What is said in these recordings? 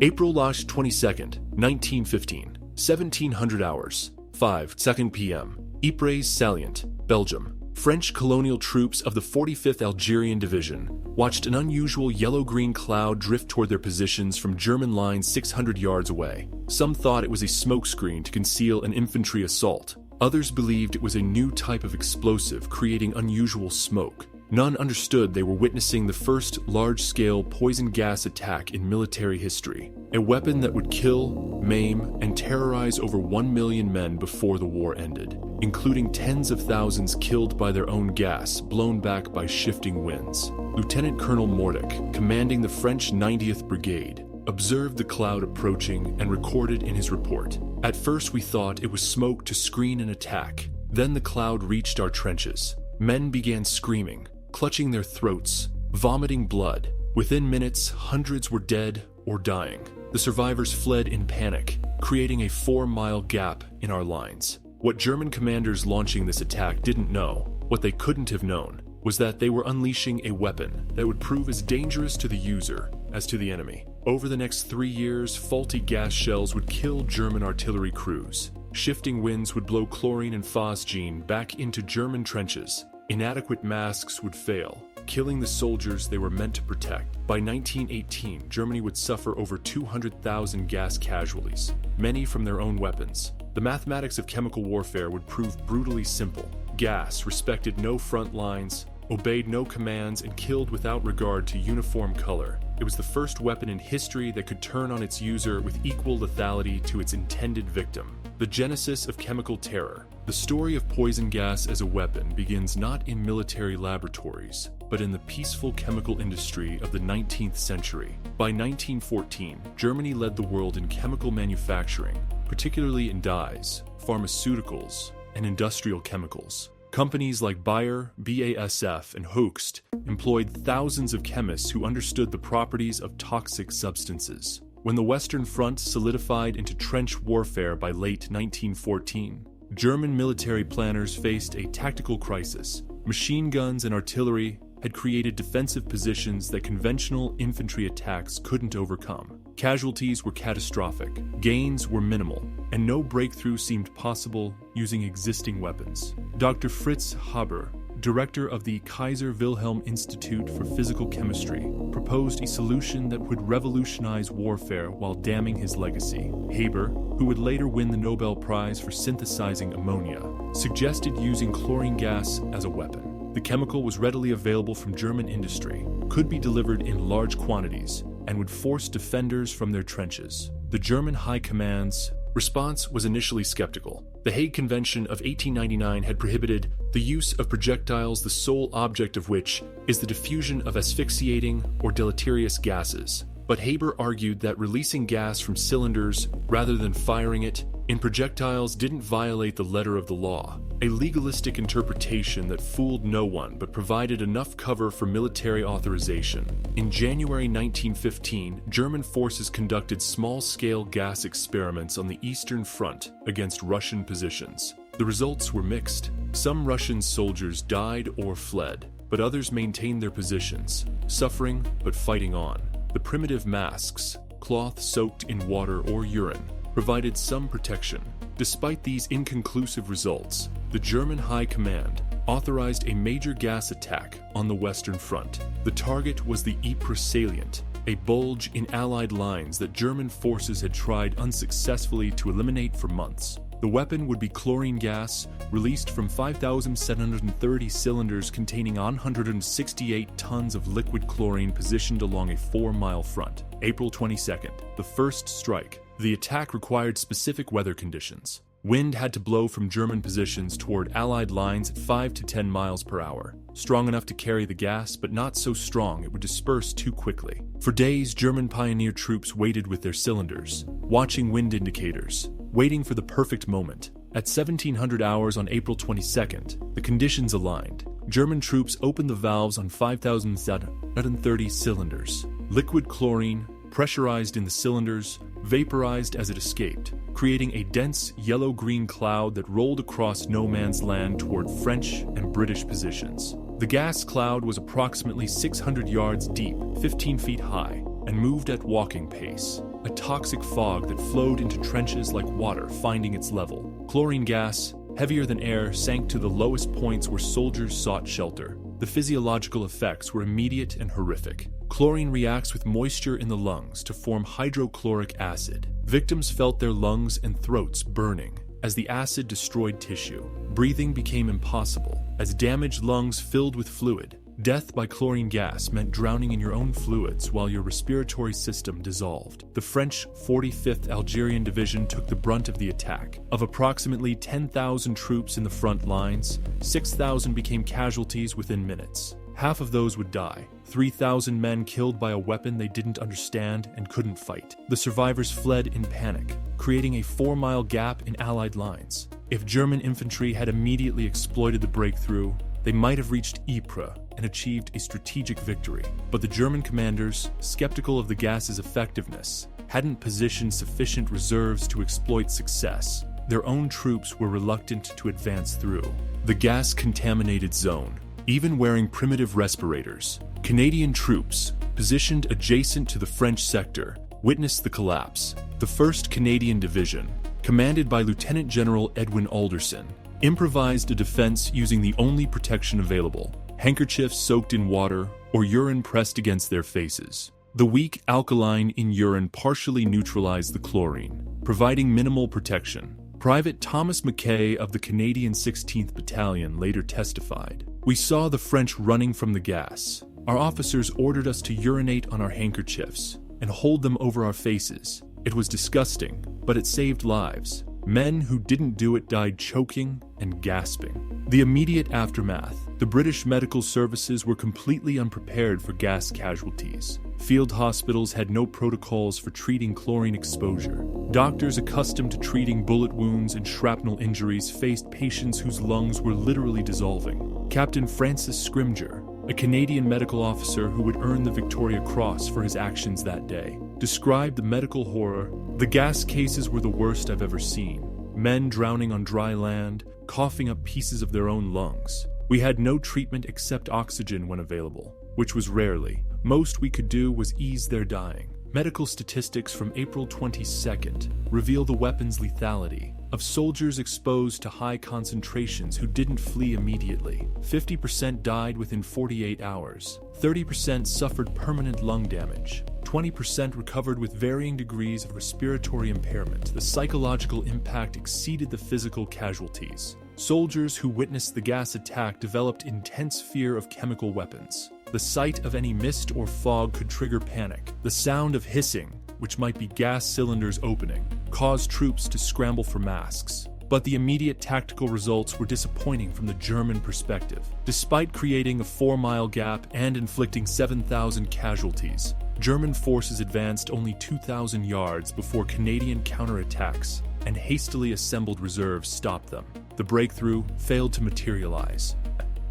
April 22nd, 1915, 1700 hours, 5:02 p.m. Ypres salient, Belgium. French colonial troops of the 45th Algerian Division watched an unusual yellow-green cloud drift toward their positions from German lines 600 yards away. Some thought it was a smokescreen to conceal an infantry assault. Others believed it was a new type of explosive creating unusual smoke. None understood they were witnessing the first large-scale poison gas attack in military history, a weapon that would kill, maim, and terrorize over 1 million men before the war ended, including tens of thousands killed by their own gas blown back by shifting winds. Lieutenant Colonel Mordic, commanding the French 90th Brigade, observed the cloud approaching and recorded in his report. At first we thought it was smoke to screen an attack. Then the cloud reached our trenches. Men began screaming, clutching their throats, vomiting blood. Within minutes, hundreds were dead or dying. The survivors fled in panic, creating a 4-mile gap in our lines. What German commanders launching this attack didn't know, what they couldn't have known, was that they were unleashing a weapon that would prove as dangerous to the user as to the enemy. Over the next 3 years, faulty gas shells would kill German artillery crews. Shifting winds would blow chlorine and phosgene back into German trenches. Inadequate masks would fail, killing the soldiers they were meant to protect. By 1918, Germany would suffer over 200,000 gas casualties, many from their own weapons. The mathematics of chemical warfare would prove brutally simple. Gas respected no front lines, obeyed no commands, and killed without regard to uniform color. It was the first weapon in history that could turn on its user with equal lethality to its intended victim. The genesis of chemical terror. The story of poison gas as a weapon begins not in military laboratories, but in the peaceful chemical industry of the 19th century. By 1914, Germany led the world in chemical manufacturing, particularly in dyes, pharmaceuticals, and industrial chemicals. Companies like Bayer, BASF, and Hoechst employed thousands of chemists who understood the properties of toxic substances. When the Western Front solidified into trench warfare by late 1914, German military planners faced a tactical crisis. Machine guns and artillery had created defensive positions that conventional infantry attacks couldn't overcome. Casualties were catastrophic, gains were minimal, and no breakthrough seemed possible using existing weapons. Dr. Fritz Haber, director of the Kaiser Wilhelm Institute for Physical Chemistry, proposed a solution that would revolutionize warfare while damning his legacy. Haber, who would later win the Nobel Prize for synthesizing ammonia, suggested using chlorine gas as a weapon. The chemical was readily available from German industry, could be delivered in large quantities, and would force defenders from their trenches. The German High Command's response was initially skeptical. The Hague Convention of 1899 had prohibited the use of projectiles the sole object of which is the diffusion of asphyxiating or deleterious gases. But Haber argued that releasing gas from cylinders rather than firing it in projectiles didn't violate the letter of the law, a legalistic interpretation that fooled no one but provided enough cover for military authorization. In January 1915, German forces conducted small-scale gas experiments on the Eastern Front against Russian positions. The results were mixed. Some Russian soldiers died or fled, but others maintained their positions, suffering but fighting on. The primitive masks, cloth soaked in water or urine, provided some protection. Despite these inconclusive results, the German High Command authorized a major gas attack on the Western Front. The target was the Ypres salient, a bulge in Allied lines that German forces had tried unsuccessfully to eliminate for months. The weapon would be chlorine gas, released from 5,730 cylinders containing 168 tons of liquid chlorine positioned along a 4-mile front. April 22nd, the first strike. The attack required specific weather conditions. Wind had to blow from German positions toward Allied lines at 5 to 10 miles per hour, strong enough to carry the gas, but not so strong it would disperse too quickly. For days, German pioneer troops waited with their cylinders, watching wind indicators, waiting for the perfect moment. At 1700 hours on April 22nd, the conditions aligned. German troops opened the valves on 5,730 cylinders. Liquid chlorine, pressurized in the cylinders, vaporized as it escaped, creating a dense yellow-green cloud that rolled across no man's land toward French and British positions. The gas cloud was approximately 600 yards deep, 15 feet high, and moved at walking pace. A toxic fog that flowed into trenches like water finding its level. Chlorine gas, heavier than air, sank to the lowest points where soldiers sought shelter. The physiological effects were immediate and horrific. Chlorine reacts with moisture in the lungs to form hydrochloric acid. Victims felt their lungs and throats burning as the acid destroyed tissue. Breathing became impossible as damaged lungs filled with fluid. Death by chlorine gas meant drowning in your own fluids while your respiratory system dissolved. The French 45th Algerian Division took the brunt of the attack. Of approximately 10,000 troops in the front lines, 6,000 became casualties within minutes. Half of those would die. 3,000 men killed by a weapon they didn't understand and couldn't fight. The survivors fled in panic, creating a 4-mile gap in Allied lines. If German infantry had immediately exploited the breakthrough, they might have reached Ypres and achieved a strategic victory. But the German commanders, skeptical of the gas's effectiveness, hadn't positioned sufficient reserves to exploit success. Their own troops were reluctant to advance through the gas-contaminated zone. Even wearing primitive respirators, Canadian troops, positioned adjacent to the French sector, witnessed the collapse. The 1st Canadian Division, commanded by Lieutenant General Edwin Alderson, improvised a defense using the only protection available: handkerchiefs soaked in water or urine pressed against their faces. The weak alkaline in urine partially neutralized the chlorine, providing minimal protection. Private Thomas Mackay of the Canadian 16th Battalion later testified, "We saw the French running from the gas. Our officers ordered us to urinate on our handkerchiefs and hold them over our faces. It was disgusting, but it saved lives. Men who didn't do it died choking and gasping." The immediate aftermath: the British medical services were completely unprepared for gas casualties. Field hospitals had no protocols for treating chlorine exposure. Doctors accustomed to treating bullet wounds and shrapnel injuries faced patients whose lungs were literally dissolving. Captain Francis Scrimger, a Canadian medical officer who would earn the Victoria Cross for his actions that day, described the medical horror. "The gas cases were the worst I've ever seen. Men drowning on dry land, coughing up pieces of their own lungs. We had no treatment except oxygen when available, which was rarely. Most we could do was ease their dying." Medical statistics from April 22nd reveal the weapon's lethality. Of soldiers exposed to high concentrations who didn't flee immediately, 50% died within 48 hours. 30% suffered permanent lung damage. 20% recovered with varying degrees of respiratory impairment. The psychological impact exceeded the physical casualties. Soldiers who witnessed the gas attack developed intense fear of chemical weapons. The sight of any mist or fog could trigger panic. The sound of hissing, which might be gas cylinders opening, caused troops to scramble for masks. But the immediate tactical results were disappointing from the German perspective. Despite creating a 4-mile gap and inflicting 7,000 casualties, German forces advanced only 2,000 yards before Canadian counterattacks and hastily assembled reserves stopped them. The breakthrough failed to materialize.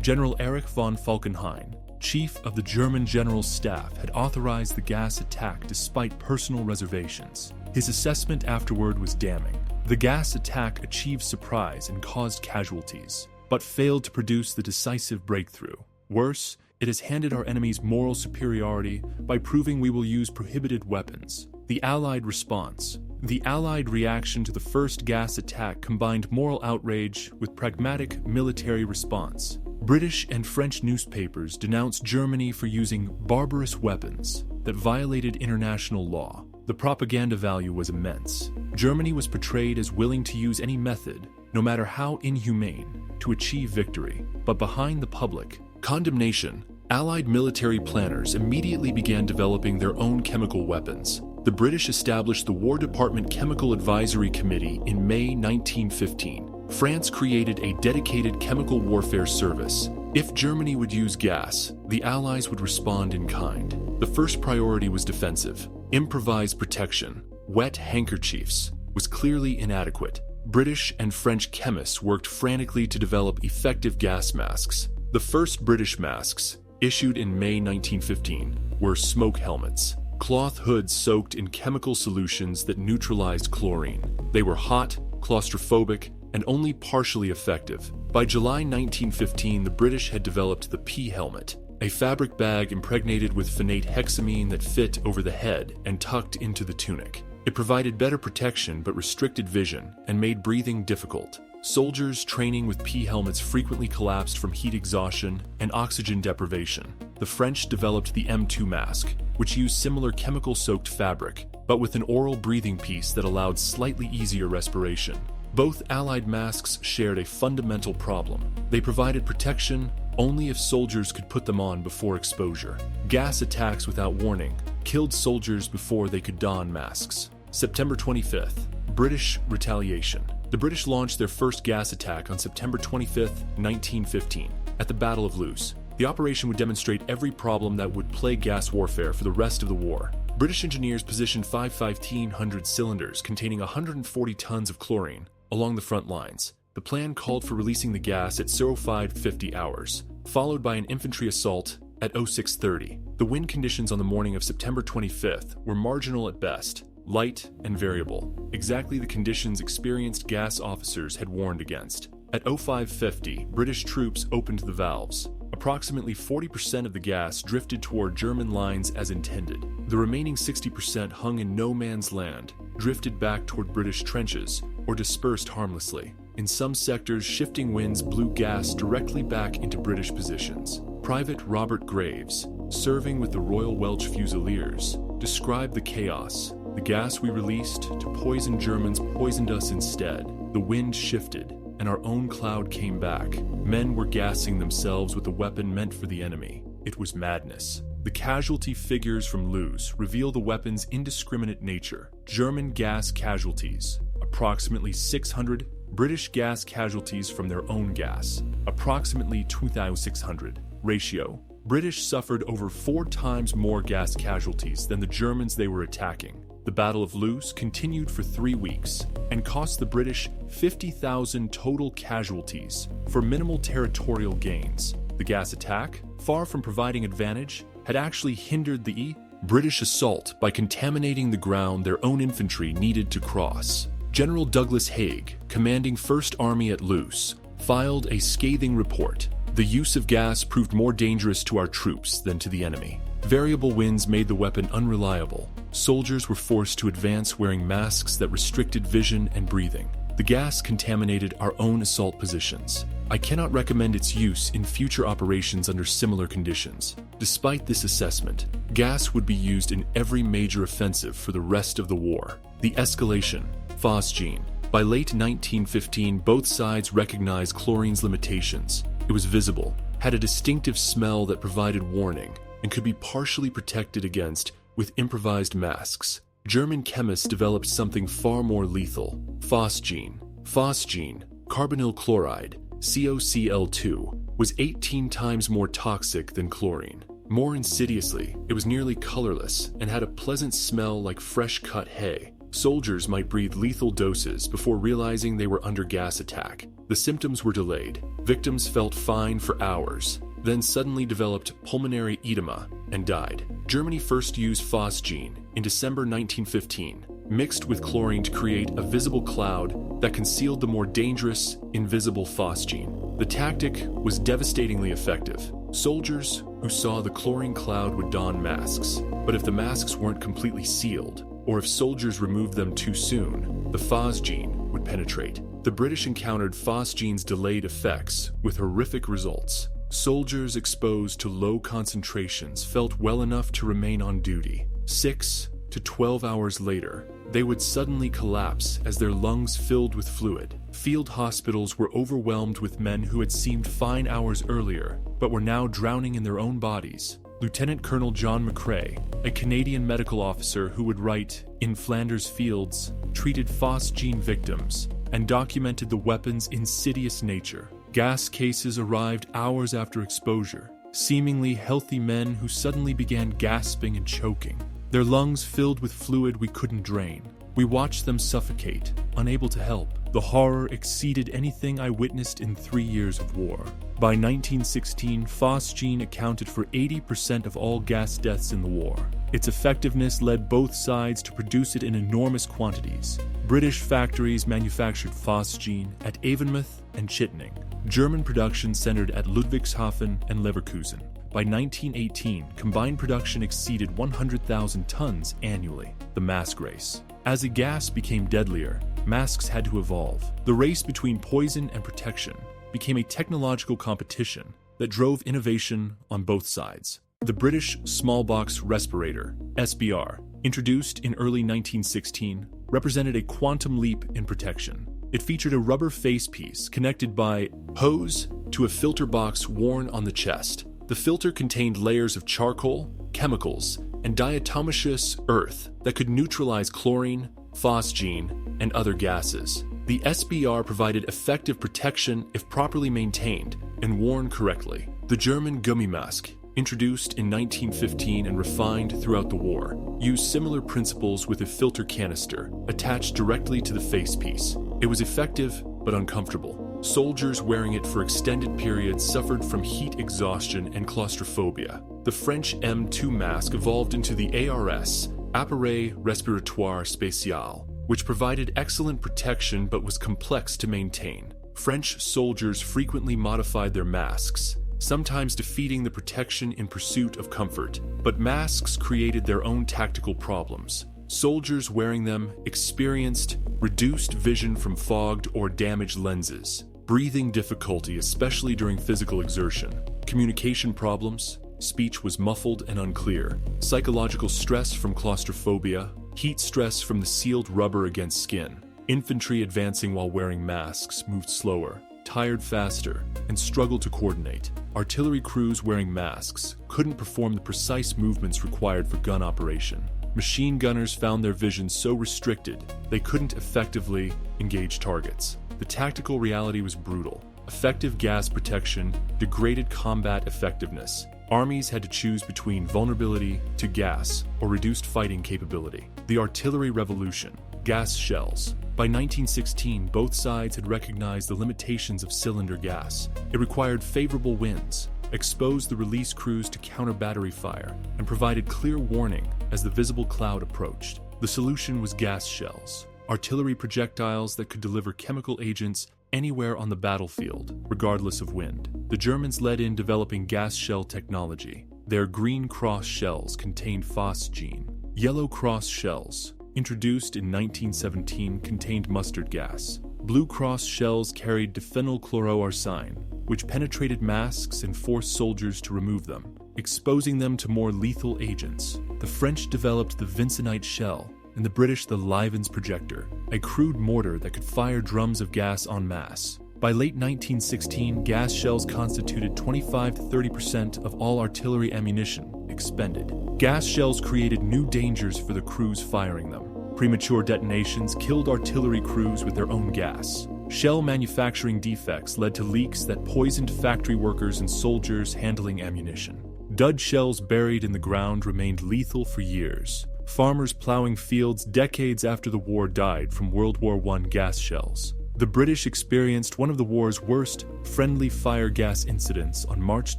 General Erich von Falkenhayn, chief of the German General Staff, had authorized the gas attack despite personal reservations. His assessment afterward was damning. The gas attack achieved surprise and caused casualties, but failed to produce the decisive breakthrough. Worse, it has handed our enemies moral superiority by proving we will use prohibited weapons. The Allied response. The Allied reaction to the first gas attack combined moral outrage with pragmatic military response. British and French newspapers denounced Germany for using barbarous weapons that violated international law. The propaganda value was immense. Germany was portrayed as willing to use any method, no matter how inhumane, to achieve victory. But behind the public condemnation, Allied military planners immediately began developing their own chemical weapons. The British established the War Department Chemical Advisory Committee in May 1915. France created a dedicated chemical warfare service. If Germany would use gas, the Allies would respond in kind. The first priority was defensive. Improvised protection, wet handkerchiefs, was clearly inadequate. British and French chemists worked frantically to develop effective gas masks. The first British masks, issued in May 1915, were smoke helmets. Cloth hoods soaked in chemical solutions that neutralized chlorine. They were hot, claustrophobic, and only partially effective. By July 1915, the British had developed the P helmet, a fabric bag impregnated with phenate hexamine that fit over the head and tucked into the tunic. It provided better protection but restricted vision and made breathing difficult. Soldiers training with pea helmets frequently collapsed from heat exhaustion and oxygen deprivation. The French developed the M2 mask, which used similar chemical-soaked fabric, but with an oral breathing piece that allowed slightly easier respiration. Both Allied masks shared a fundamental problem. They provided protection only if soldiers could put them on before exposure. Gas attacks without warning killed soldiers before they could don masks. September 25th, British retaliation. The British launched their first gas attack on September 25, 1915, at the Battle of Loos. The operation would demonstrate every problem that would plague gas warfare for the rest of the war. British engineers positioned 5,500 cylinders containing 140 tons of chlorine along the front lines. The plan called for releasing the gas at 0550 hours, followed by an infantry assault at 0630. The wind conditions on the morning of September 25th were marginal at best, light and variable, exactly the conditions experienced gas officers had warned against. At 0550, British troops opened the valves. Approximately 40% of the gas drifted toward German lines as intended. The remaining 60% hung in no man's land, drifted back toward British trenches, or dispersed harmlessly. In some sectors, shifting winds blew gas directly back into British positions. Private Robert Graves, serving with the Royal Welch Fusiliers, described the chaos. The gas we released to poison Germans poisoned us instead. The wind shifted, and our own cloud came back. Men were gassing themselves with the weapon meant for the enemy. It was madness. The casualty figures from Loos reveal the weapon's indiscriminate nature. German gas casualties, approximately 600. British gas casualties from their own gas, approximately 2,600. Ratio: British suffered over 4 times more gas casualties than the Germans they were attacking. The Battle of Loos continued for 3 weeks and cost the British 50,000 total casualties for minimal territorial gains. The gas attack, far from providing advantage, had actually hindered the British assault by contaminating the ground their own infantry needed to cross. General Douglas Haig, commanding 1st Army at Loos, filed a scathing report. The use of gas proved more dangerous to our troops than to the enemy. Variable winds made the weapon unreliable. Soldiers were forced to advance wearing masks that restricted vision and breathing. The gas contaminated our own assault positions. I cannot recommend its use in future operations under similar conditions. Despite this assessment, gas would be used in every major offensive for the rest of the war. The escalation, phosgene. By late 1915, both sides recognized chlorine's limitations. It was visible, had a distinctive smell that provided warning, and could be partially protected against with improvised masks. German chemists developed something far more lethal, phosgene. Phosgene, carbonyl chloride, COCl2, was 18 times more toxic than chlorine. More insidiously, it was nearly colorless and had a pleasant smell like fresh-cut hay. Soldiers might breathe lethal doses before realizing they were under gas attack. The symptoms were delayed. Victims felt fine for hours, then suddenly developed pulmonary edema and died. Germany first used phosgene in December 1915, mixed with chlorine to create a visible cloud that concealed the more dangerous, invisible phosgene. The tactic was devastatingly effective. Soldiers who saw the chlorine cloud would don masks, but if the masks weren't completely sealed, or if soldiers removed them too soon, the phosgene would penetrate. The British encountered phosgene's delayed effects with horrific results. Soldiers exposed to low concentrations felt well enough to remain on duty. 6 to 12 hours later, they would suddenly collapse as their lungs filled with fluid. Field hospitals were overwhelmed with men who had seemed fine hours earlier, but were now drowning in their own bodies. Lieutenant Colonel John McCrae, a Canadian medical officer who would write In Flanders Fields, treated phosgene victims and documented the weapon's insidious nature. Gas cases arrived hours after exposure, seemingly healthy men who suddenly began gasping and choking, their lungs filled with fluid we couldn't drain. We watched them suffocate, unable to help. The horror exceeded anything I witnessed in 3 years of war. By 1916, phosgene accounted for 80% of all gas deaths in the war. Its effectiveness led both sides to produce it in enormous quantities. British factories manufactured phosgene at Avonmouth and Chittenden. German production centered at Ludwigshafen and Leverkusen. By 1918, combined production exceeded 100,000 tons annually. The mass grace. As the gas became deadlier, masks had to evolve. The race between poison and protection became a technological competition that drove innovation on both sides. The British smallbox respirator, SBR, introduced in early 1916, represented a quantum leap in protection. It featured a rubber facepiece connected by hose to a filter box worn on the chest. The filter contained layers of charcoal, chemicals, and diatomaceous earth that could neutralize chlorine, phosgene, and other gases. The SBR provided effective protection if properly maintained and worn correctly. The German gummy mask, introduced in 1915 and refined throughout the war, used similar principles with a filter canister attached directly to the facepiece. It was effective but uncomfortable. Soldiers wearing it for extended periods suffered from heat exhaustion and claustrophobia. The French M2 mask evolved into the ARS, Appareil Respiratoire Spécial, which provided excellent protection but was complex to maintain. French soldiers frequently modified their masks, sometimes defeating the protection in pursuit of comfort. But masks created their own tactical problems. Soldiers wearing them experienced reduced vision from fogged or damaged lenses, breathing difficulty especially during physical exertion, communication problems, speech was muffled and unclear, psychological stress from claustrophobia, heat stress from the sealed rubber against skin. Infantry advancing while wearing masks moved slower, tired faster, and struggled to coordinate. Artillery crews wearing masks couldn't perform the precise movements required for gun operation. Machine gunners found their vision so restricted they couldn't effectively engage targets. The tactical reality was brutal. Effective gas protection degraded combat effectiveness. Armies had to choose between vulnerability to gas or reduced fighting capability. The artillery revolution, gas shells. By 1916, both sides had recognized the limitations of cylinder gas. It required favorable winds, exposed the release crews to counter battery fire, and provided clear warning as the visible cloud approached. The solution was gas shells, artillery projectiles that could deliver chemical agents anywhere on the battlefield, regardless of wind. The Germans led in developing gas shell technology. Their green cross shells contained phosgene. Yellow cross shells, introduced in 1917, contained mustard gas. Blue cross shells carried diphenylchloroarsine, which penetrated masks and forced soldiers to remove them, exposing them to more lethal agents. The French developed the Vincentite shell, and the British the Livens projector, a crude mortar that could fire drums of gas en masse. By late 1916, gas shells constituted 25 to 30% of all artillery ammunition expended. Gas shells created new dangers for the crews firing them. Premature detonations killed artillery crews with their own gas. Shell manufacturing defects led to leaks that poisoned factory workers and soldiers handling ammunition. Dud shells buried in the ground remained lethal for years. Farmers plowing fields decades after the war died from World War I gas shells. The British experienced one of the war's worst friendly fire gas incidents on March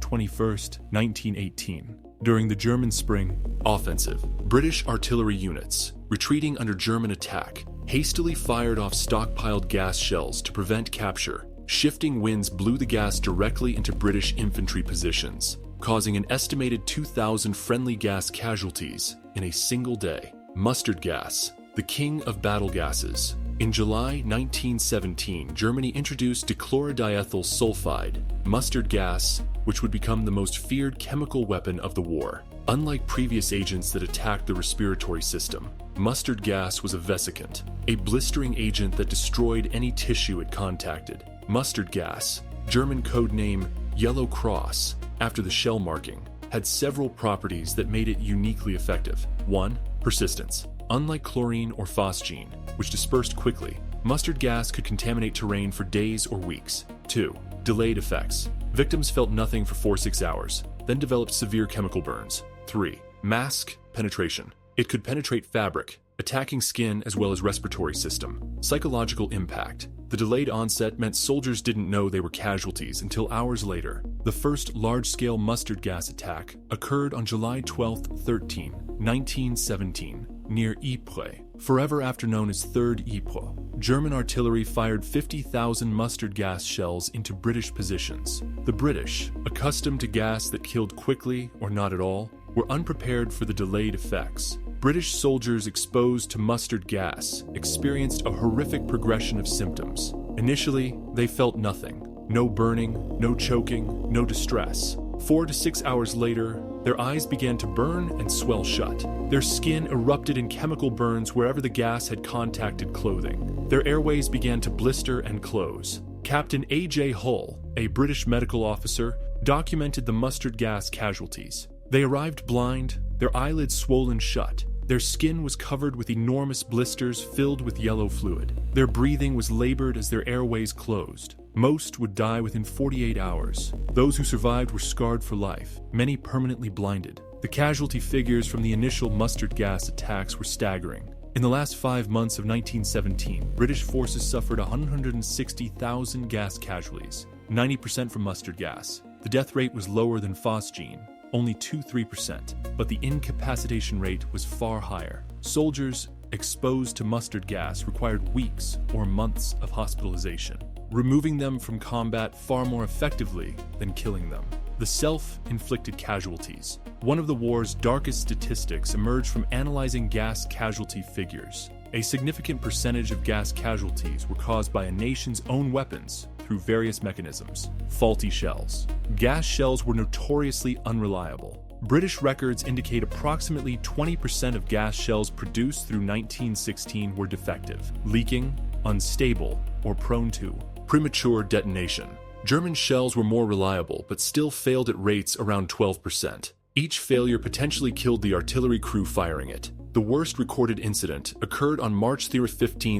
21, 1918. During the German Spring Offensive, British artillery units, retreating under German attack, hastily fired off stockpiled gas shells to prevent capture. Shifting winds blew the gas directly into British infantry positions, causing an estimated 2,000 friendly gas casualties in a single day. Mustard gas, the king of battle gases. In July 1917, Germany introduced dichlorodiethyl sulfide, mustard gas, which would become the most feared chemical weapon of the war. Unlike previous agents that attacked the respiratory system, mustard gas was a vesicant, a blistering agent that destroyed any tissue it contacted. Mustard gas, German code name Yellow Cross, after the shell marking, had several properties that made it uniquely effective. 1. Persistence. Unlike chlorine or phosgene, which dispersed quickly, mustard gas could contaminate terrain for days or weeks. 2. Delayed effects. Victims felt nothing for 4-6 hours, then developed severe chemical burns. 3. Mask penetration. It could penetrate fabric, attacking skin as well as respiratory system. Psychological impact. The delayed onset meant soldiers didn't know they were casualties until hours later. The first large-scale mustard gas attack occurred on July 12, 1917, near Ypres, forever after known as 3rd Ypres. German artillery fired 50,000 mustard gas shells into British positions. The British, accustomed to gas that killed quickly or not at all, were unprepared for the delayed effects. British soldiers exposed to mustard gas experienced a horrific progression of symptoms. Initially, they felt nothing. No burning, no choking, no distress. 4 to 6 hours later, their eyes began to burn and swell shut. Their skin erupted in chemical burns wherever the gas had contacted clothing. Their airways began to blister and close. Captain A.J. Hull, a British medical officer, documented the mustard gas casualties. They arrived blind, their eyelids swollen shut. Their skin was covered with enormous blisters filled with yellow fluid. Their breathing was labored as their airways closed. Most would die within 48 hours. Those who survived were scarred for life, many permanently blinded. The casualty figures from the initial mustard gas attacks were staggering. In the last 5 months of 1917, British forces suffered 160,000 gas casualties, 90% from mustard gas. The death rate was lower than phosgene, only 2-3%, but the incapacitation rate was far higher. Soldiers exposed to mustard gas required weeks or months of hospitalization, removing them from combat far more effectively than killing them. The self-inflicted casualties. One of the war's darkest statistics emerged from analyzing gas casualty figures. A significant percentage of gas casualties were caused by a nation's own weapons through various mechanisms. Faulty shells. Gas shells were notoriously unreliable. British records indicate approximately 20% of gas shells produced through 1916 were defective, leaking, unstable, or prone to premature detonation. German shells were more reliable but still failed at rates around 12%. Each failure potentially killed the artillery crew firing it. The worst recorded incident occurred on March 15,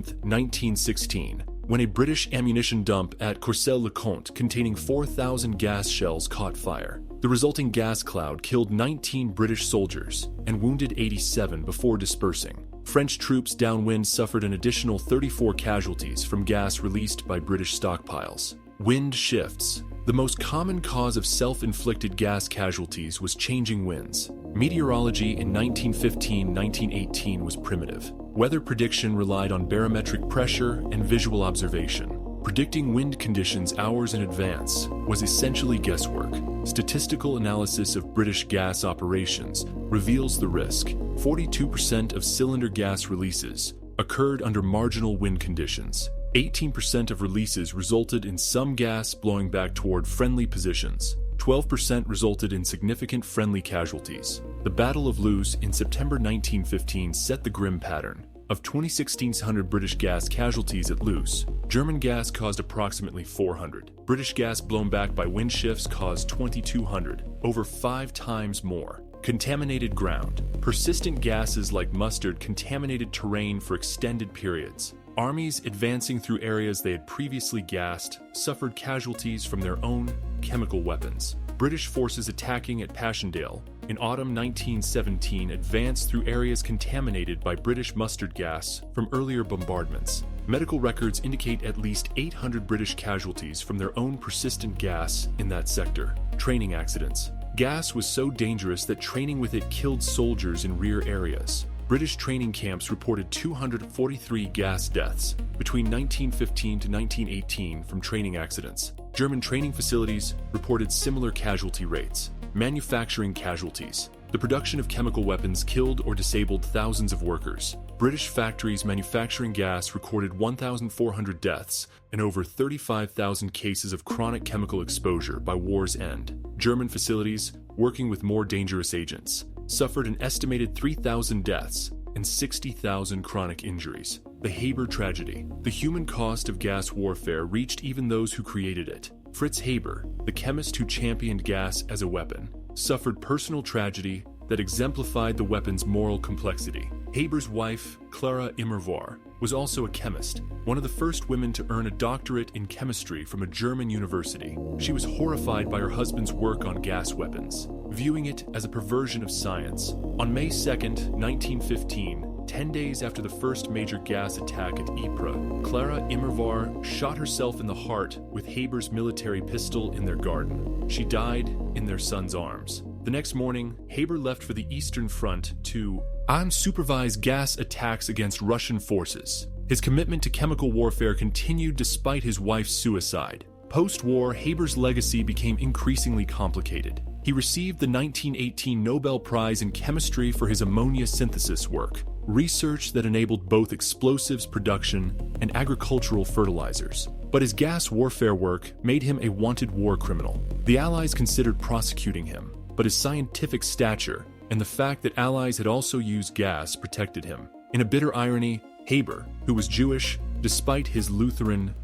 1916, when a British ammunition dump at Courcelles-le-Comte containing 4,000 gas shells caught fire. The resulting gas cloud killed 19 British soldiers and wounded 87 before dispersing. French troops downwind suffered an additional 34 casualties from gas released by British stockpiles. Wind shifts. The most common cause of self-inflicted gas casualties was changing winds. Meteorology in 1915-1918 was primitive. Weather prediction relied on barometric pressure and visual observation. Predicting wind conditions hours in advance was essentially guesswork. Statistical analysis of British gas operations reveals the risk. 42% of cylinder gas releases occurred under marginal wind conditions. 18% of releases resulted in some gas blowing back toward friendly positions. 12% resulted in significant friendly casualties. The Battle of Loos in September 1915 set the grim pattern. Of 2,600 British gas casualties at Loos, German gas caused approximately 400. British gas blown back by wind shifts caused 2,200, over 5 times more. Contaminated ground. Persistent gases like mustard contaminated terrain for extended periods. Armies advancing through areas they had previously gassed suffered casualties from their own chemical weapons. British forces attacking at Passchendaele in autumn 1917 advanced through areas contaminated by British mustard gas from earlier bombardments. Medical records indicate at least 800 British casualties from their own persistent gas in that sector. Training accidents. Gas was so dangerous that training with it killed soldiers in rear areas. British training camps reported 243 gas deaths between 1915 to 1918 from training accidents. German training facilities reported similar casualty rates. Manufacturing casualties. The production of chemical weapons killed or disabled thousands of workers. British factories manufacturing gas recorded 1,400 deaths and over 35,000 cases of chronic chemical exposure by war's end. German facilities, working with more dangerous agents, suffered an estimated 3,000 deaths and 60,000 chronic injuries. The Haber tragedy. The human cost of gas warfare reached even those who created it. Fritz Haber, the chemist who championed gas as a weapon, suffered personal tragedy that exemplified the weapon's moral complexity. Haber's wife, Clara Immerwahr, was also a chemist, one of the first women to earn a doctorate in chemistry from a German university. She was horrified by her husband's work on gas weapons, viewing it as a perversion of science. On May 2, 1915, 10 days after the first major gas attack at Ypres, Clara Immerwahr shot herself in the heart with Haber's military pistol in their garden. She died in their son's arms. The next morning, Haber left for the Eastern Front to unsupervised gas attacks against Russian forces. His commitment to chemical warfare continued despite his wife's suicide. Post-war, Haber's legacy became increasingly complicated. He received the 1918 Nobel Prize in Chemistry for his ammonia synthesis work, research that enabled both explosives production and agricultural fertilizers. But his gas warfare work made him a wanted war criminal. The Allies considered prosecuting him, but his scientific stature and the fact that Allies had also used gas protected him. In a bitter irony, Haber, who was Jewish, despite his Lutheran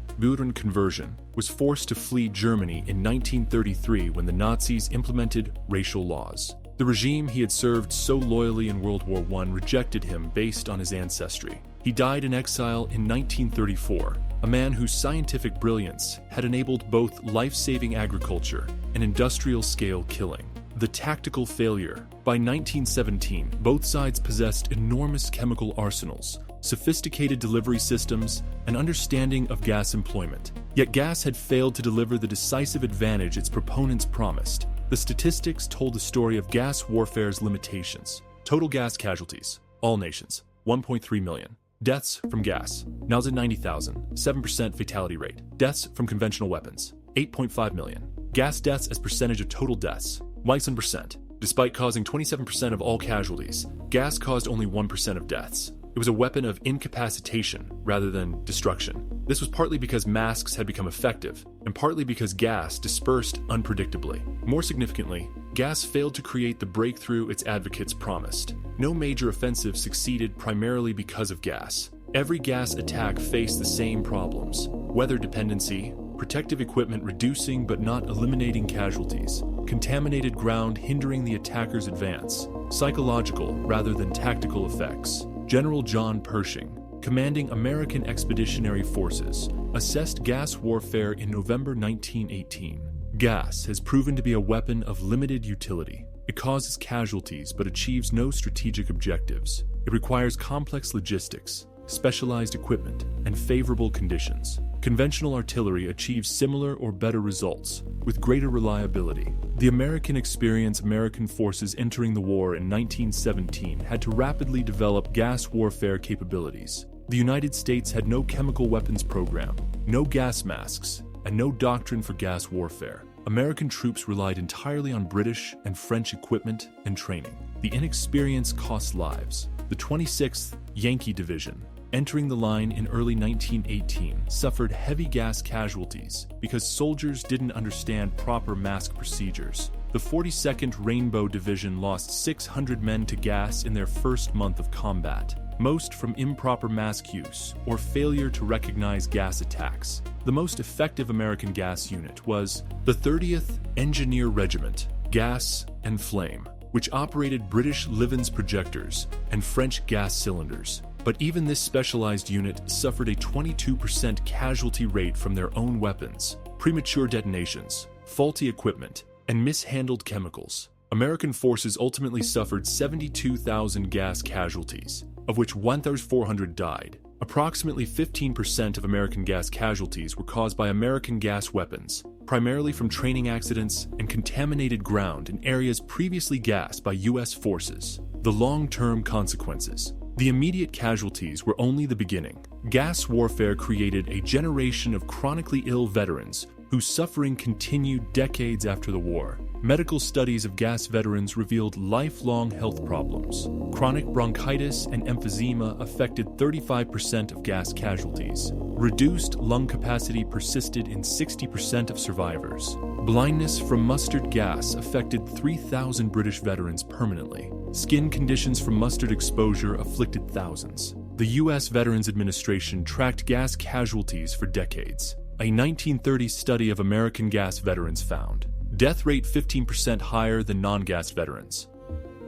conversion, was forced to flee Germany in 1933 when the Nazis implemented racial laws. The regime he had served so loyally in World War I rejected him based on his ancestry. He died in exile in 1934, a man whose scientific brilliance had enabled both life-saving agriculture and industrial-scale killing. The tactical failure. By 1917, both sides possessed enormous chemical arsenals, sophisticated delivery systems, and understanding of gas employment. Yet gas had failed to deliver the decisive advantage its proponents promised. The statistics told the story of gas warfare's limitations. Total gas casualties. All nations. 1.3 million. Deaths from gas. 90,000. 7% fatality rate. Deaths from conventional weapons. 8.5 million. Gas deaths as percentage of total deaths. 1%. Despite causing 27% of all casualties, gas caused only 1% of deaths. It was a weapon of incapacitation rather than destruction. This was partly because masks had become effective, and partly because gas dispersed unpredictably. More significantly, gas failed to create the breakthrough its advocates promised. No major offensive succeeded primarily because of gas. Every gas attack faced the same problems: weather dependency, protective equipment reducing but not eliminating casualties, contaminated ground hindering the attacker's advance, psychological rather than tactical effects. General John Pershing, commanding American Expeditionary Forces, assessed gas warfare in November 1918. Gas has proven to be a weapon of limited utility. It causes casualties but achieves no strategic objectives. It requires complex logistics, specialized equipment, and favorable conditions. Conventional artillery achieves similar or better results, with greater reliability. The American forces entering the war in 1917 had to rapidly develop gas warfare capabilities. The United States had no chemical weapons program, no gas masks, and no doctrine for gas warfare. American troops relied entirely on British and French equipment and training. The inexperience cost lives. The 26th Yankee Division, entering the line in early 1918, suffered heavy gas casualties because soldiers didn't understand proper mask procedures. The 42nd Rainbow Division lost 600 men to gas in their first month of combat, most from improper mask use or failure to recognize gas attacks. The most effective American gas unit was the 30th Engineer Regiment, Gas and Flame, which operated British Livens projectors and French gas cylinders. But even this specialized unit suffered a 22% casualty rate from their own weapons, premature detonations, faulty equipment, and mishandled chemicals. American forces ultimately suffered 72,000 gas casualties, of which 1,400 died. Approximately 15% of American gas casualties were caused by American gas weapons, primarily from training accidents and contaminated ground in areas previously gassed by U.S. forces. The long-term consequences. The immediate casualties were only the beginning. Gas warfare created a generation of chronically ill veterans whose suffering continued decades after the war. Medical studies of gas veterans revealed lifelong health problems. Chronic bronchitis and emphysema affected 35% of gas casualties. Reduced lung capacity persisted in 60% of survivors. Blindness from mustard gas affected 3,000 British veterans permanently. Skin conditions from mustard exposure afflicted thousands. The U.S. Veterans Administration tracked gas casualties for decades. A 1930 study of American gas veterans found death rate 15% higher than non-gas veterans,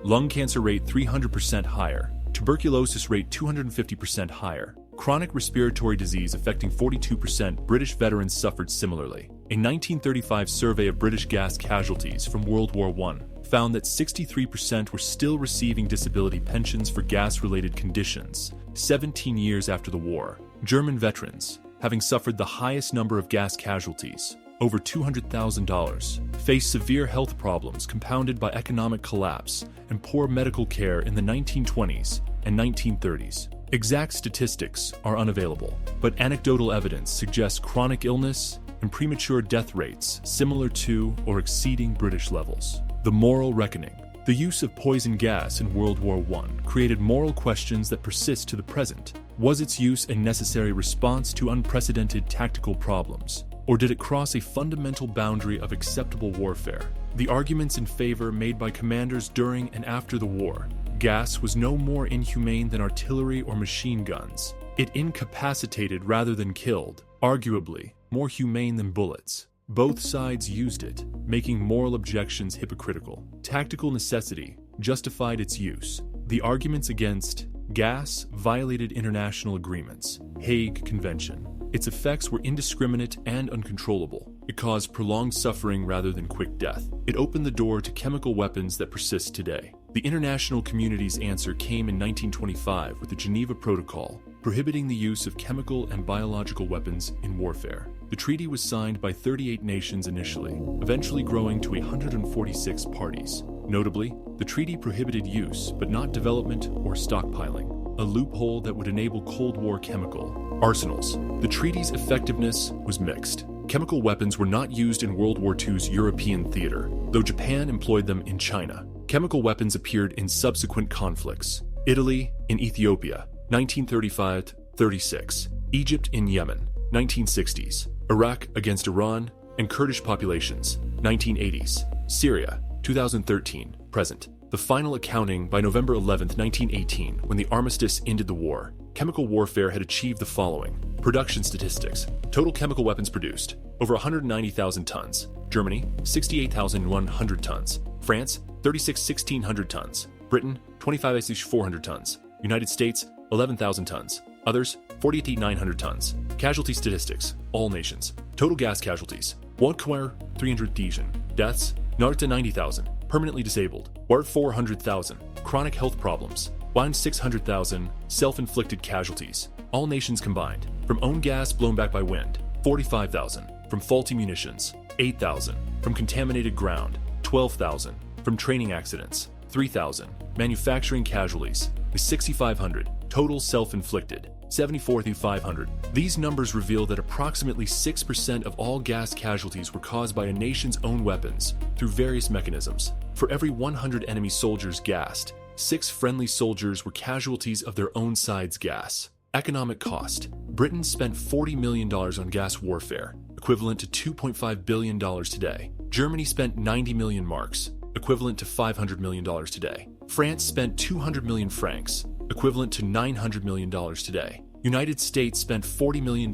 lung cancer rate 300% higher, tuberculosis rate 250% higher, chronic respiratory disease affecting 42% British veterans suffered similarly. A 1935 survey of British gas casualties from World War I found that 63% were still receiving disability pensions for gas-related conditions 17 years after the war. German veterans, having suffered the highest number of gas casualties, over $200,000, faced severe health problems compounded by economic collapse and poor medical care in the 1920s and 1930s. Exact statistics are unavailable, but anecdotal evidence suggests chronic illness and premature death rates similar to or exceeding British levels. The moral reckoning. The use of poison gas in World War I created moral questions that persist to the present. Was its use a necessary response to unprecedented tactical problems, or did it cross a fundamental boundary of acceptable warfare? The arguments in favor made by commanders during and after the war. Gas was no more inhumane than artillery or machine guns. It incapacitated rather than killed, arguably more humane than bullets. Both sides used it, making moral objections hypocritical. Tactical necessity justified its use. The arguments against gas violated international agreements. Hague Convention. Its effects were indiscriminate and uncontrollable. It caused prolonged suffering rather than quick death. It opened the door to chemical weapons that persist today. The international community's answer came in 1925 with the Geneva Protocol, prohibiting the use of chemical and biological weapons in warfare. The treaty was signed by 38 nations initially, eventually growing to 146 parties. Notably, the treaty prohibited use, but not development or stockpiling, a loophole that would enable Cold War chemical arsenals. The treaty's effectiveness was mixed. Chemical weapons were not used in World War II's European theater, though Japan employed them in China. Chemical weapons appeared in subsequent conflicts. Italy in Ethiopia, 1935-36. Egypt in Yemen, 1960s. Iraq against Iran and Kurdish populations, 1980s. Syria, 2013, present. The final accounting by November 11, 1918, when the armistice ended the war. Chemical warfare had achieved the following. Production statistics. Total chemical weapons produced, over 190,000 tons. Germany, 68,100 tons. France, 1,600 tons. Britain, 25,400 tons. United States, 11,000 tons. Others, 48,900 tons. Casualty statistics, all nations. Total gas casualties, 1,300,000. Deaths, 90,000. Permanently disabled, 400,000. Chronic health problems, 600,000. Self-inflicted casualties, all nations combined. From own gas blown back by wind, 45,000. From faulty munitions, 8,000. From contaminated ground, 12,000. From training accidents, 3,000. Manufacturing casualties, 6,500. Total self-inflicted, 74,500. These numbers reveal that approximately 6% of all gas casualties were caused by a nation's own weapons through various mechanisms. For every 100 enemy soldiers gassed, 6 friendly soldiers were casualties of their own side's gas. Economic cost. Britain spent $40 million on gas warfare, equivalent to $2.5 billion today. Germany spent 90 million marks, equivalent to $500 million today. France spent 200 million francs, equivalent to $900 million today. United States spent $40 million,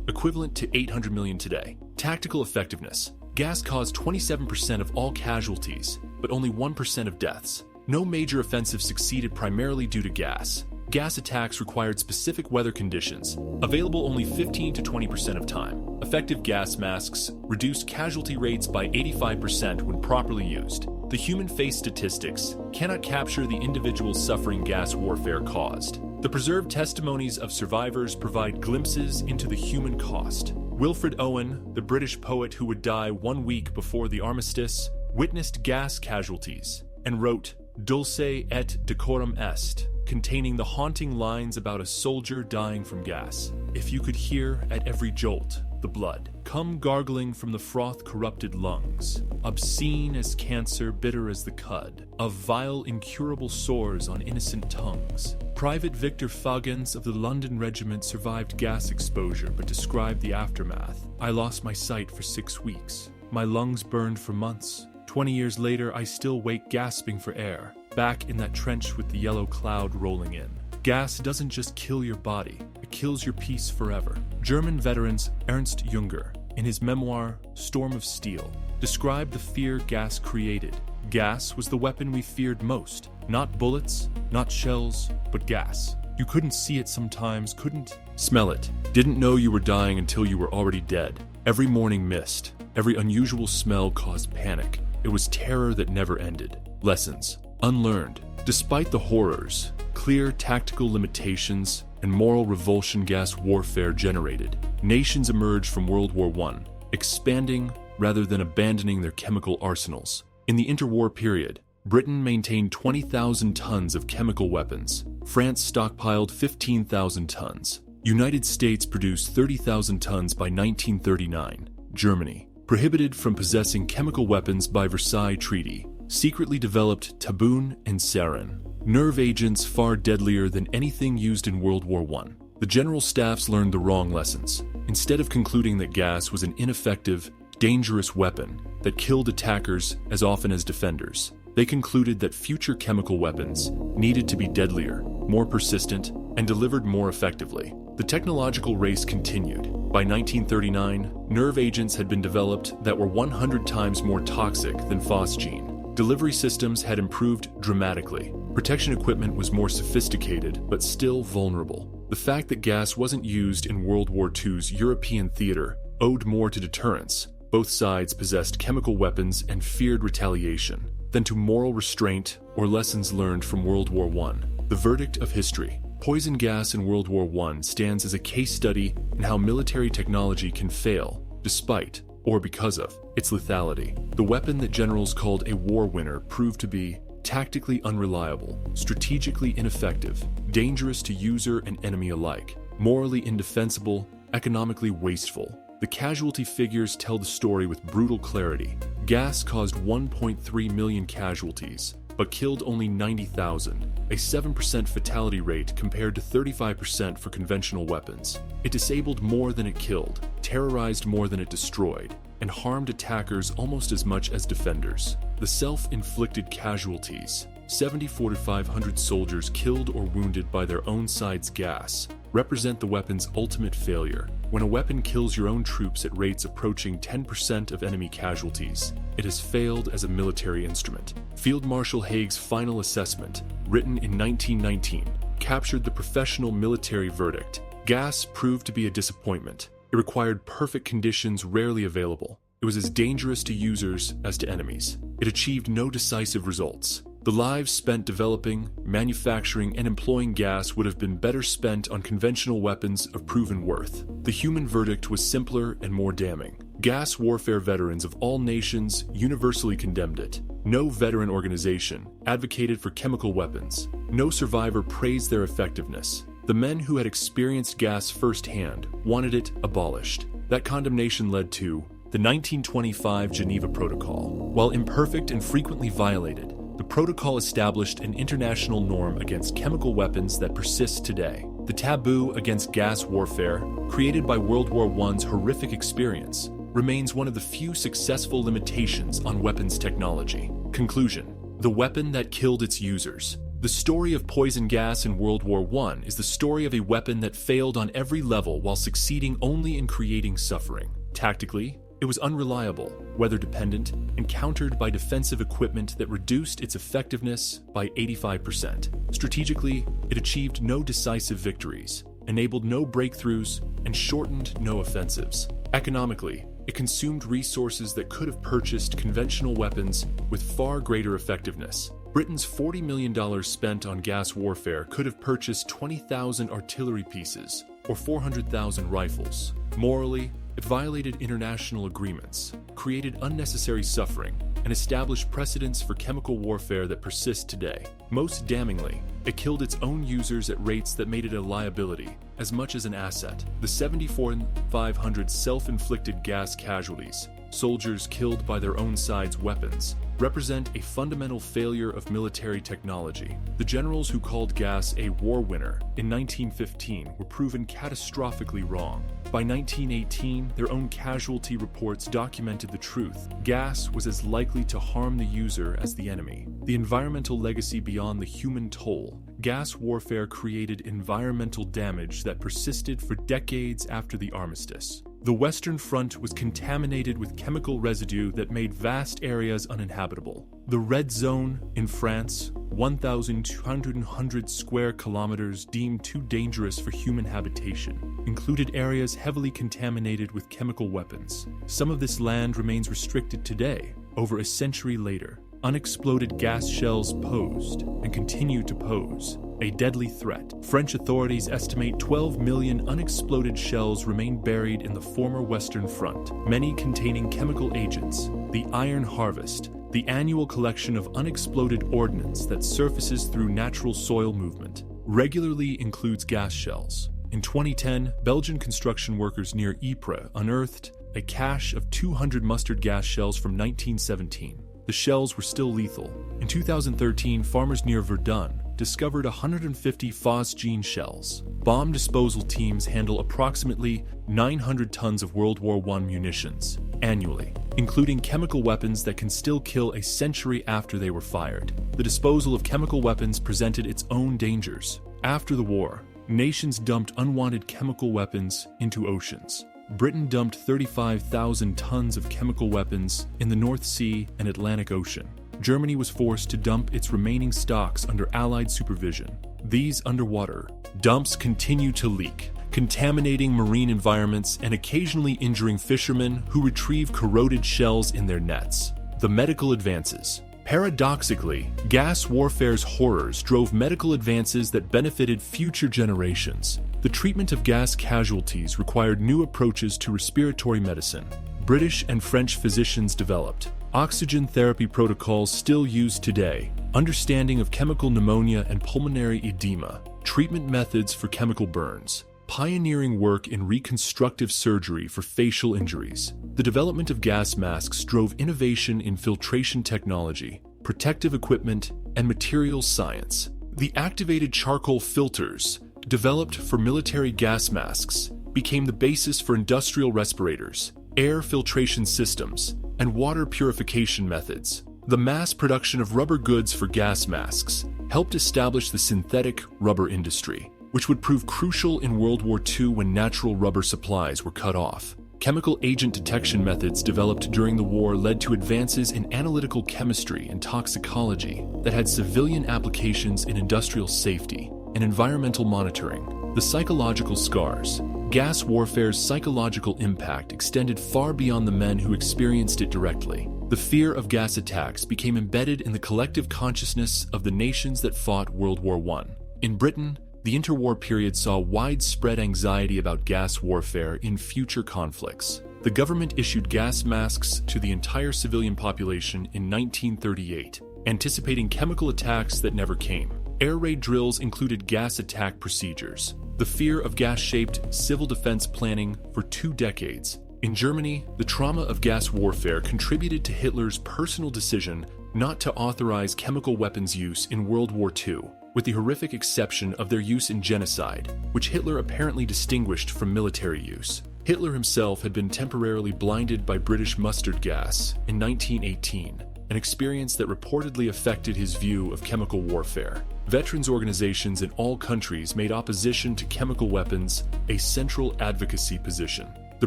equivalent to $800 million today. Tactical effectiveness. Gas caused 27% of all casualties, but only 1% of deaths. No major offensive succeeded primarily due to gas. Gas attacks required specific weather conditions, available only 15 to 20% of time. Effective gas masks reduced casualty rates by 85% when properly used. The human face statistics cannot capture the individual suffering gas warfare caused. The preserved testimonies of survivors provide glimpses into the human cost. Wilfred Owen, the British poet who would die 1 week before the armistice, witnessed gas casualties and wrote Dulce et decorum est, containing the haunting lines about a soldier dying from gas. If you could hear at every jolt the blood come gargling from the froth-corrupted lungs, obscene as cancer, bitter as the cud, of vile incurable sores on innocent tongues. Private Victor Fagens of the London Regiment survived gas exposure but described the aftermath. I lost my sight for 6 weeks. My lungs burned for months. 20 years later, I still wake gasping for air, back in that trench with the yellow cloud rolling in. Gas doesn't just kill your body, it kills your peace forever. German veterans Ernst Junger, in his memoir, Storm of Steel, described the fear gas created. Gas was the weapon we feared most. Not bullets, not shells, but gas. You couldn't see it sometimes, couldn't smell it. Didn't know you were dying until you were already dead. Every morning mist, every unusual smell caused panic. It was terror that never ended. Lessons unlearned. Despite the horrors, clear tactical limitations, and moral revulsion gas warfare generated, nations emerged from World War I, expanding rather than abandoning their chemical arsenals. In the interwar period, Britain maintained 20,000 tons of chemical weapons. France stockpiled 15,000 tons. United States produced 30,000 tons by 1939. Germany, prohibited from possessing chemical weapons by Versailles Treaty, secretly developed taboon and sarin, nerve agents far deadlier than anything used in World War I. The general staffs learned the wrong lessons. Instead of concluding that gas was an ineffective, dangerous weapon that killed attackers as often as defenders, they concluded that future chemical weapons needed to be deadlier, more persistent, and delivered more effectively. The technological race continued. By 1939, nerve agents had been developed that were 100 times more toxic than phosgene. Delivery systems had improved dramatically. Protection equipment was more sophisticated, but still vulnerable. The fact that gas wasn't used in World War II's European theater owed more to deterrence. Both sides possessed chemical weapons and feared retaliation than to moral restraint or lessons learned from World War I. The verdict of history. Poison gas in World War I stands as a case study in how military technology can fail, despite, or because of, its lethality. The weapon that generals called a war winner proved to be tactically unreliable, strategically ineffective, dangerous to user and enemy alike, morally indefensible, economically wasteful. The casualty figures tell the story with brutal clarity. Gas caused 1.3 million casualties, but killed only 90,000, a 7% fatality rate compared to 35% for conventional weapons. It disabled more than it killed, terrorized more than it destroyed, and harmed attackers almost as much as defenders. The self-inflicted casualties, 74 to 500 soldiers killed or wounded by their own side's gas, represent the weapon's ultimate failure. When a weapon kills your own troops at rates approaching 10% of enemy casualties, it has failed as a military instrument. Field Marshal Haig's final assessment, written in 1919, captured the professional military verdict. Gas proved to be a disappointment. It required perfect conditions rarely available. It was as dangerous to users as to enemies. It achieved no decisive results. The lives spent developing, manufacturing, and employing gas would have been better spent on conventional weapons of proven worth. The human verdict was simpler and more damning. Gas warfare veterans of all nations universally condemned it. No veteran organization advocated for chemical weapons. No survivor praised their effectiveness. The men who had experienced gas firsthand wanted it abolished. That condemnation led to the 1925 Geneva Protocol. While imperfect and frequently violated, the protocol established an international norm against chemical weapons that persists today. The taboo against gas warfare, created by World War I's horrific experience, remains one of the few successful limitations on weapons technology. Conclusion: the weapon that killed its users. The story of poison gas in World War I is the story of a weapon that failed on every level while succeeding only in creating suffering. Tactically, it was unreliable, weather-dependent, and countered by defensive equipment that reduced its effectiveness by 85%. Strategically, it achieved no decisive victories, enabled no breakthroughs, and shortened no offensives. Economically, it consumed resources that could have purchased conventional weapons with far greater effectiveness. Britain's $40 million spent on gas warfare could have purchased 20,000 artillery pieces or 400,000 rifles. Morally, it violated international agreements, created unnecessary suffering, and established precedents for chemical warfare that persist today. Most damningly, it killed its own users at rates that made it a liability, as much as an asset. The 74,500 self-inflicted gas casualties, soldiers killed by their own side's weapons, represent a fundamental failure of military technology. The generals who called gas a war winner in 1915 were proven catastrophically wrong. By 1918, their own casualty reports documented the truth. Gas was as likely to harm the user as the enemy. The environmental legacy beyond the human toll. Gas warfare created environmental damage that persisted for decades after the armistice. The Western Front was contaminated with chemical residue that made vast areas uninhabitable. The Red Zone in France, 1,200 square kilometers deemed too dangerous for human habitation, included areas heavily contaminated with chemical weapons. Some of this land remains restricted today, over a century later. Unexploded gas shells posed, and continue to pose, a deadly threat. French authorities estimate 12 million unexploded shells remain buried in the former Western Front, many containing chemical agents. The Iron Harvest, the annual collection of unexploded ordnance that surfaces through natural soil movement, regularly includes gas shells. In 2010, Belgian construction workers near Ypres unearthed a cache of 200 mustard gas shells from 1917. the shells were still lethal. In 2013, farmers near Verdun discovered 150 phosgene shells. Bomb disposal teams handle approximately 900 tons of World War I munitions annually, including chemical weapons that can still kill a century after they were fired. The disposal of chemical weapons presented its own dangers. After the war, nations dumped unwanted chemical weapons into oceans. Britain dumped 35,000 tons of chemical weapons in the North Sea and Atlantic Ocean. Germany was forced to dump its remaining stocks under Allied supervision. These underwater dumps continue to leak, contaminating marine environments and occasionally injuring fishermen who retrieve corroded shells in their nets. The medical advances. Paradoxically, gas warfare's horrors drove medical advances that benefited future generations. The treatment of gas casualties required new approaches to respiratory medicine. British and French physicians developed oxygen therapy protocols still used today, understanding of chemical pneumonia and pulmonary edema, treatment methods for chemical burns, pioneering work in reconstructive surgery for facial injuries. The development of gas masks drove innovation in filtration technology, protective equipment, and materials science. The activated charcoal filters, developed for military gas masks, became the basis for industrial respirators, air filtration systems, and water purification methods. The mass production of rubber goods for gas masks helped establish the synthetic rubber industry, which would prove crucial in World War II when natural rubber supplies were cut off. Chemical agent detection methods developed during the war led to advances in analytical chemistry and toxicology that had civilian applications in industrial safety and environmental monitoring. The psychological scars. Gas warfare's psychological impact extended far beyond the men who experienced it directly. The fear of gas attacks became embedded in the collective consciousness of the nations that fought World War I. In Britain, the interwar period saw widespread anxiety about gas warfare in future conflicts. The government issued gas masks to the entire civilian population in 1938, anticipating chemical attacks that never came. Air raid drills included gas attack procedures. The fear of gas-shaped civil defense planning for 2 decades. In Germany, the trauma of gas warfare contributed to Hitler's personal decision not to authorize chemical weapons use in World War II, with the horrific exception of their use in genocide, which Hitler apparently distinguished from military use. Hitler himself had been temporarily blinded by British mustard gas in 1918, an experience that reportedly affected his view of chemical warfare. Veterans organizations in all countries made opposition to chemical weapons a central advocacy position. The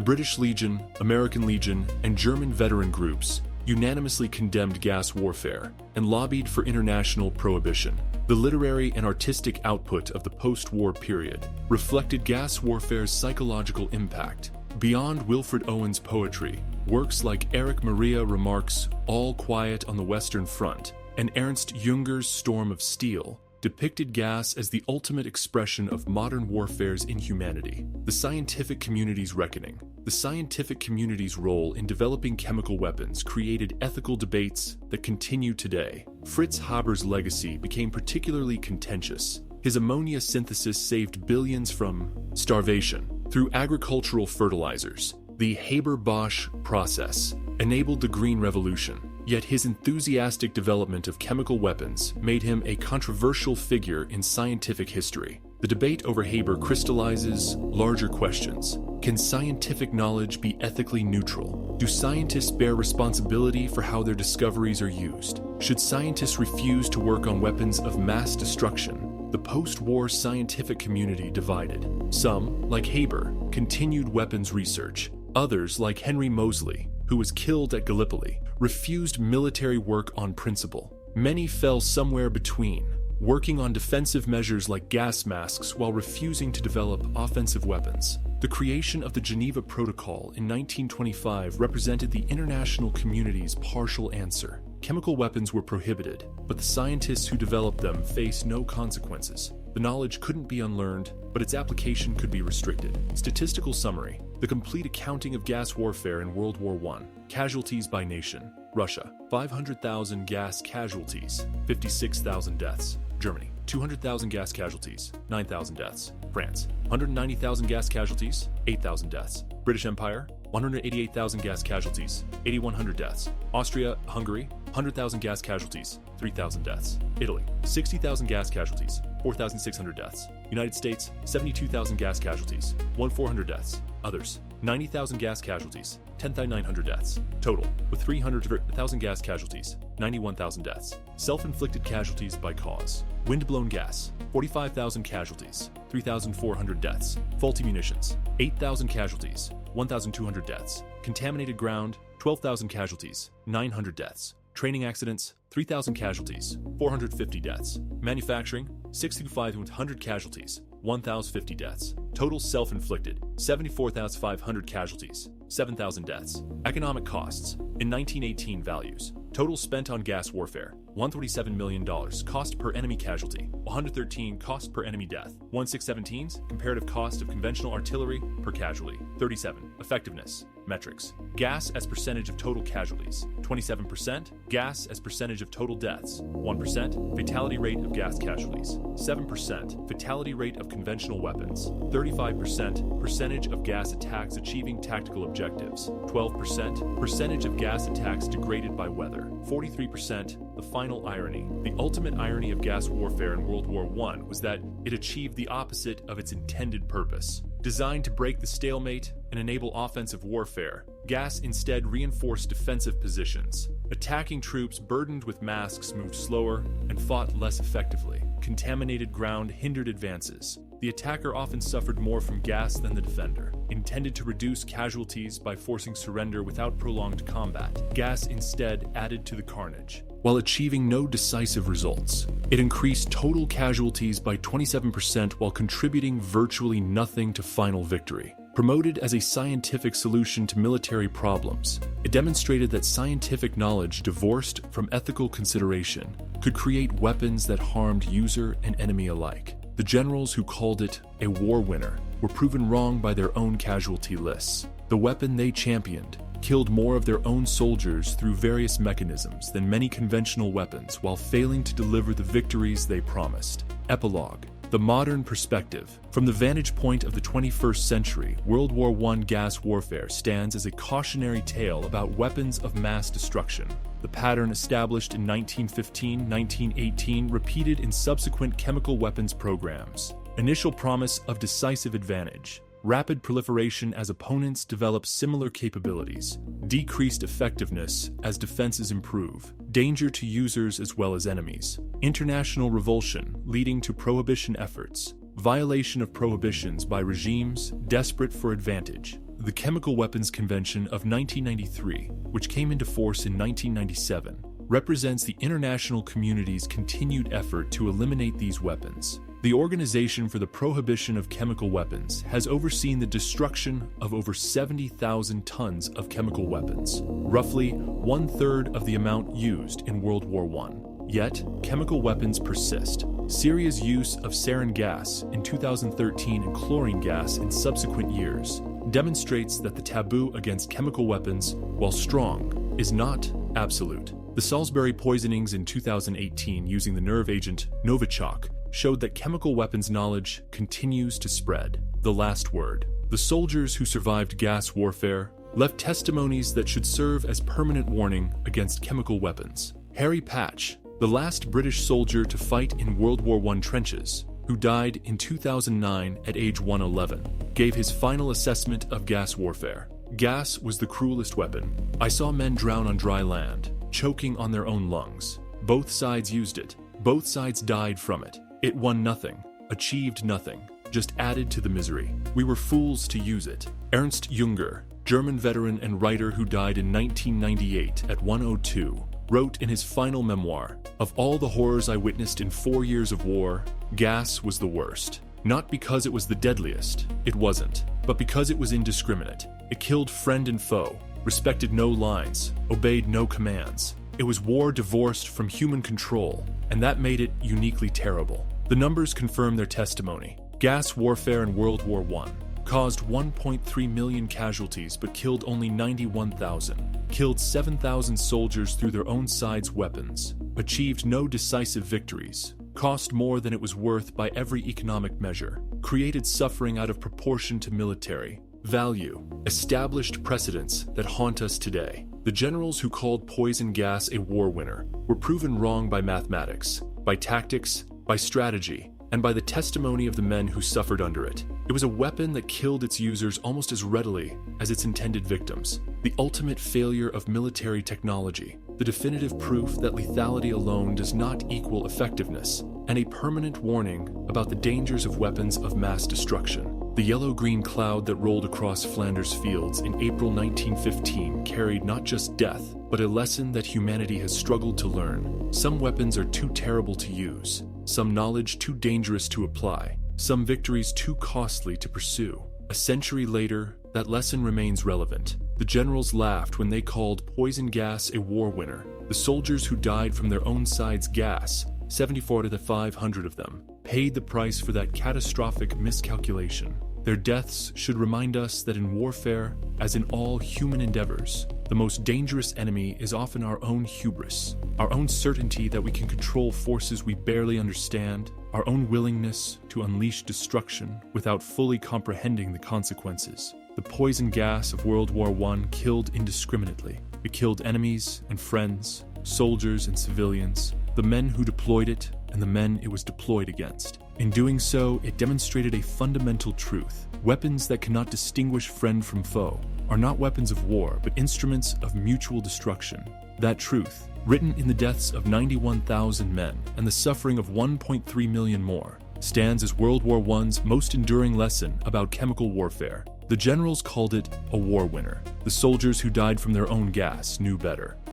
British Legion, American Legion, and German veteran groups unanimously condemned gas warfare and lobbied for international prohibition. The literary and artistic output of the post-war period reflected gas warfare's psychological impact. Beyond Wilfred Owen's poetry, works like Erich Maria Remarque's All Quiet on the Western Front and Ernst Junger's Storm of Steel depicted gas as the ultimate expression of modern warfare's inhumanity. The scientific community's reckoning. The scientific community's role in developing chemical weapons created ethical debates that continue today. Fritz Haber's legacy became particularly contentious. His ammonia synthesis saved billions from starvation through agricultural fertilizers. The Haber-Bosch process enabled the Green Revolution, yet his enthusiastic development of chemical weapons made him a controversial figure in scientific history. The debate over Haber crystallizes larger questions. Can scientific knowledge be ethically neutral? Do scientists bear responsibility for how their discoveries are used? Should scientists refuse to work on weapons of mass destruction? The post-war scientific community divided. Some, like Haber, continued weapons research. Others, like Henry Moseley, who was killed at Gallipoli, refused military work on principle. Many fell somewhere between, working on defensive measures like gas masks while refusing to develop offensive weapons. The creation of the Geneva Protocol in 1925 represented the international community's partial answer. Chemical weapons were prohibited, but the scientists who developed them faced no consequences. The knowledge couldn't be unlearned, but its application could be restricted. Statistical summary. The complete accounting of gas warfare in World War I. Casualties by nation. Russia, 500,000 gas casualties, 56,000 deaths. Germany, 200,000 gas casualties, 9,000 deaths. France, 190,000 gas casualties, 8,000 deaths. British Empire, 188,000 gas casualties, 8,100 deaths. Austria-Hungary, 100,000 gas casualties, 3,000 deaths. Italy, 60,000 gas casualties, 4,600 deaths. United States, 72,000 gas casualties, 1,400 deaths. Others, 90,000 gas casualties, 10,900 deaths. Total, with 300,000 gas casualties, 91,000 deaths. Self-inflicted casualties by cause. Wind-blown gas, 45,000 casualties, 3,400 deaths. Faulty munitions, 8,000 casualties, 1,200 deaths. Contaminated ground, 12,000 casualties, 900 deaths. Training accidents, 3,000 casualties, 450 deaths. Manufacturing, 6,500 casualties, 1,050 deaths. Total self-inflicted, 74,500 casualties, 7,000 deaths. Economic costs, in 1918 values. Total spent on gas warfare, $137 million. Cost per enemy casualty, 113 cost per enemy death. 1617's comparative cost of conventional artillery per casualty, 37. Effectiveness, metrics. Gas as percentage of total casualties, 27%. Gas as percentage of total deaths, 1%. Fatality rate of gas casualties, 7%. Fatality rate of conventional weapons, 35%. Percentage of gas attacks achieving tactical objectives, 12%. Percentage of gas attacks degraded by weather, 43%. The final irony. The ultimate irony of gas warfare in World War I was that it achieved the opposite of its intended purpose. Designed to break the stalemate and enable offensive warfare, gas instead reinforced defensive positions. Attacking troops burdened with masks moved slower and fought less effectively. Contaminated ground hindered advances. The attacker often suffered more from gas than the defender. Intended to reduce casualties by forcing surrender without prolonged combat, gas instead added to the carnage. While achieving no decisive results, it increased total casualties by 27% while contributing virtually nothing to final victory. Promoted as a scientific solution to military problems, it demonstrated that scientific knowledge divorced from ethical consideration could create weapons that harmed user and enemy alike. The generals who called it a war winner were proven wrong by their own casualty lists. The weapon they championed killed more of their own soldiers through various mechanisms than many conventional weapons while failing to deliver the victories they promised. Epilogue. The modern perspective. From the vantage point of the 21st century, World War I gas warfare stands as a cautionary tale about weapons of mass destruction. The pattern established in 1915-1918 repeated in subsequent chemical weapons programs. Initial promise of decisive advantage. Rapid proliferation as opponents develop similar capabilities. Decreased effectiveness as defenses improve. Danger to users as well as enemies. International revulsion leading to prohibition efforts. Violation of prohibitions by regimes desperate for advantage. The Chemical Weapons Convention of 1993, which came into force in 1997, represents the international community's continued effort to eliminate these weapons. The Organization for the Prohibition of Chemical Weapons has overseen the destruction of over 70,000 tons of chemical weapons, roughly 1/3 of the amount used in World War I. Yet, chemical weapons persist. Syria's use of sarin gas in 2013 and chlorine gas in subsequent years demonstrates that the taboo against chemical weapons, while strong, is not absolute. The Salisbury poisonings in 2018 using the nerve agent Novichok showed that chemical weapons knowledge continues to spread. The last word. The soldiers who survived gas warfare left testimonies that should serve as permanent warning against chemical weapons. Harry Patch, the last British soldier to fight in World War I trenches, who died in 2009 at age 111, gave his final assessment of gas warfare. Gas was the cruelest weapon. I saw men drown on dry land, choking on their own lungs. Both sides used it. Both sides died from it. It won nothing, achieved nothing, just added to the misery. We were fools to use it. Ernst Junger, German veteran and writer who died in 1998 at 102, wrote in his final memoir, "Of all the horrors I witnessed in 4 years of war, gas was the worst. Not because it was the deadliest, it wasn't, but because it was indiscriminate. It killed friend and foe, respected no lines, obeyed no commands. It was war divorced from human control, and that made it uniquely terrible." The numbers confirm their testimony. Gas warfare in World War I caused 1.3 million casualties but killed only 91,000, killed 7,000 soldiers through their own side's weapons, achieved no decisive victories, cost more than it was worth by every economic measure, created suffering out of proportion to military, Value: established precedents that haunt us today. The generals who called poison gas a war winner were proven wrong by mathematics, by tactics, by strategy, and by the testimony of the men who suffered under it. It was a weapon that killed its users almost as readily as its intended victims. The ultimate failure of military technology, the definitive proof that lethality alone does not equal effectiveness, and a permanent warning about the dangers of weapons of mass destruction. The yellow-green cloud that rolled across Flanders fields in April 1915 carried not just death, but a lesson that humanity has struggled to learn. Some weapons are too terrible to use, some knowledge too dangerous to apply, some victories too costly to pursue. A century later, that lesson remains relevant. The generals laughed when they called poison gas a war winner. The soldiers who died from their own side's gas, 74 to the 500 of them, paid the price for that catastrophic miscalculation. Their deaths should remind us that in warfare, as in all human endeavors, the most dangerous enemy is often our own hubris, our own certainty that we can control forces we barely understand, our own willingness to unleash destruction without fully comprehending the consequences. The poison gas of World War I killed indiscriminately. It killed enemies and friends, soldiers and civilians, the men who deployed it and the men it was deployed against. In doing so, it demonstrated a fundamental truth. Weapons that cannot distinguish friend from foe are not weapons of war, but instruments of mutual destruction. That truth, written in the deaths of 91,000 men and the suffering of 1.3 million more, stands as World War I's most enduring lesson about chemical warfare. The generals called it a war winner. The soldiers who died from their own gas knew better.